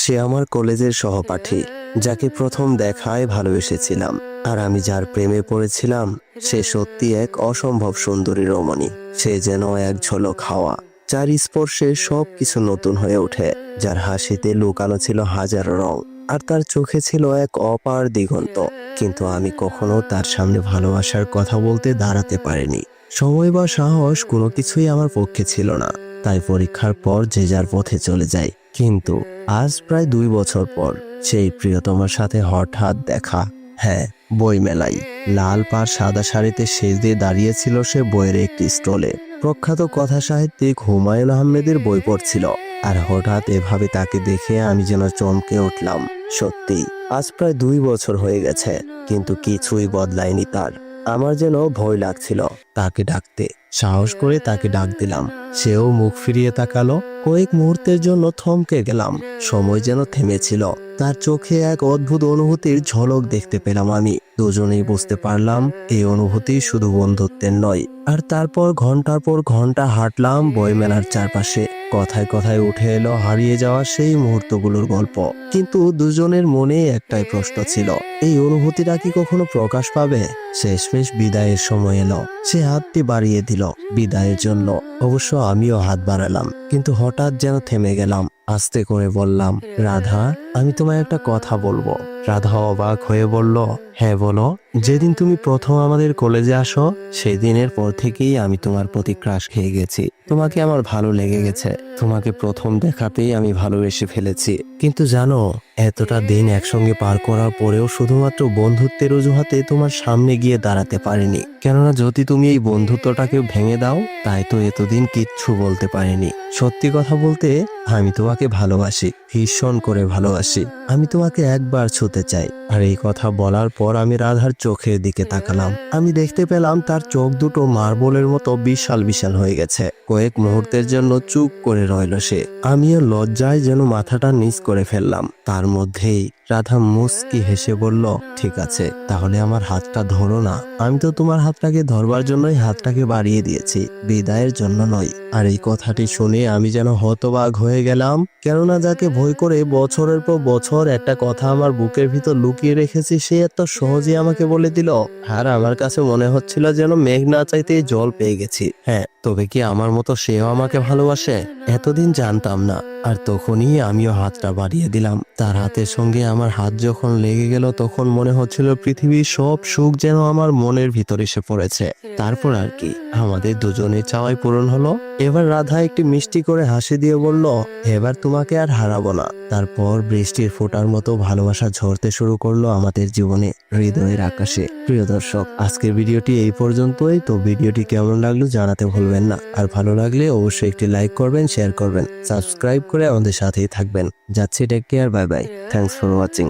সে আমার কলেজের সহপাঠী, যাকে প্রথম দেখায় ভালোবেসেছিলাম। আর আমি যার প্রেমে পড়েছিলাম সে সত্যি এক অসম্ভব সুন্দরী রমণী। সে যেন এক ঝলক হাওয়া, যার স্পর্শে সবকিছু নতুন হয়ে ওঠে, যার হাসিতে লুকানো ছিল হাজারো রং, আর তার চোখে ছিল এক অপার দিগন্ত। কিন্তু আমি কখনো তার সামনে ভালোবাসার কথা বলতে দাঁড়াতে পারিনি। সময় বা সাহস কোনো কিছুই আমার পক্ষে ছিল না। তাই পরীক্ষার পর যে যার পথে চলে যায়। কিন্তু আজ প্রায় 2 বছর পর সেই প্রিয়তমার সাথে হঠাৎ দেখা। হ্যাঁ, বই মেলাই। লাল পাড় সাদা শাড়িতে সেজে দাঁড়িয়েছিল সে বইয়ের একটি স্টলে। প্রখ্যাত কথা সাহিত্যিক হুমায়ুন আহমেদের বই পড়ছিল। আর হঠাৎ এভাবে তাকে দেখে আমি যেন চমকে উঠলাম। সত্যি আজ প্রায় 2 বছর হয়ে গেছে, কিন্তু কিছুই বদলায়নি তার। আমার যেন ভয় লাগছিল তাকে ডাকতে। সাহস করে তাকে ডাক দিলাম। সেও মুখ ফিরিয়ে তাকালো। কয়েক মুহূর্তের জন্য থমকে গেলাম। সময় যেন থেমেছিল। তার চোখে এক অদ্ভুত অনুভূতির ঝলক দেখতে পেলাম আমি। দুজনেই বুঝতে পারলাম এই অনুভূতি শুধু বন্ধুত্বের নয়। আর তারপর ঘন্টার পর ঘন্টা হাঁটলাম বইমেলার চারপাশে। কথায় কথায় উঠে এলো হারিয়ে যাওয়া সেই মুহূর্তগুলোর গল্প। কিন্তু দুজনের মনে একটাই প্রশ্ন ছিল, এই অনুভূতিটা কি কখনো প্রকাশ পাবে? শেষমেশ বিদায়ের সময় এলো। সে হাতটি বাড়িয়ে দিল বিদায়ের জন্য। অবশ্য আমিও হাত বাড়ালাম, কিন্তু হঠাৎ যেন থেমে গেলাম। আস্তে করে বললাম, রাধা, আমি তোমায় একটা কথা বলবো। রাধা অবাক হয়ে বলল, হ্যাঁ বলো। যেদিন তুমি প্রথম আমাদের কলেজে আসো সেই দিনের পর থেকেই আমি তোমার প্রতি ক্রাশ খেয়ে গেছি। তোমাকে আমার ভালো লেগে গেছে। তোমাকে প্রথম দেখাতেই আমি ভালোবেসে ফেলেছি। কিন্তু জানো, এতটা দিন একসঙ্গে পার করার পরেও শুধুমাত্র বন্ধুত্বের অজুহাতে তোমার সামনে গিয়ে দাঁড়াতে পারিনি। কেননা যদি তুমি এই বন্ধুত্বটাকে ভেঙে দাও, তাই তো এতদিন কিচ্ছু বলতে পারিনি। সত্যি কথা বলতে, আমি তোমাকে ভালোবাসি, ভীষণ করে ভালোবাসি। আমি তোমাকে একবার ছুতে চাই। আর এই কথা বলার পর আমি রাধার চোখের দিকে তাকালাম। আমি দেখতে পেলাম তার চোখ দুটো মার্বেলের মতো বিশাল বিশাল হয়ে গেছে। কয়েক মুহূর্তের জন্য চুপ করে রইল সে। আমিও লজ্জায় যেন মাথাটা নিচ করে ফেললাম। তার মধ্যেই রাধা মুচকি হেসে বলল, ঠিক আছে, তাহলে আমার হাতটা ধরো না। আমি তো তোমার হাতটাকে ধরবার জন্যই হাতটাকে বাড়িয়ে দিয়েছি, বিদায়ের জন্য নয়। আর এই কথাটি শুনে আমি যেন হতবাক হয়ে গেলাম। কেননা যাকে ভয় করে বছরের পর বছর একটা কথা আমার বুকের ভিতর লুকিয়ে রেখেছি, সে এত সহজে আমাকে বলে দিল। আর আমার কাছে মনে হচ্ছিল যেন মেঘ না চাইতেই জল পেয়ে গেছি। হ্যাঁ, তবে কি আমার মতো সেও আমাকে ভালোবাসে? এতদিন জানতাম না। আর তখনই আমিও হাতটা বাড়িয়ে দিলাম। তার হাতের সঙ্গে আমার হাত যখন লেগে গেল, তখন মনে হচ্ছিল পৃথিবীর সব সুখ যেন আমার মনের ভিতর এসে পড়েছে। তারপর আর কি, আমাদের দুজনের চাওয়াই পূরণ হলো। এবার রাধা একটি মিষ্টি করে হাসি দিয়ে বলল, এবার তোমাকে আর হারাবো না। তারপর বৃষ্টির ফোঁটার মতো ভালোবাসা ঝরতে শুরু করলো আমাদের জীবনে, হৃদয়ের আকাশে। প্রিয় দর্শক, আজকের ভিডিওটি এই পর্যন্তই। তো ভিডিওটি কেমন লাগলো জানাতে ভুলবেন না। আর ভালো লাগলে অবশ্যই একটি লাইক করবেন, শেয়ার করবেন, সাবস্ক্রাইব করে আমাদের সাথেই থাকবেন। যাচ্ছি, take care, bye bye, thanks for watching.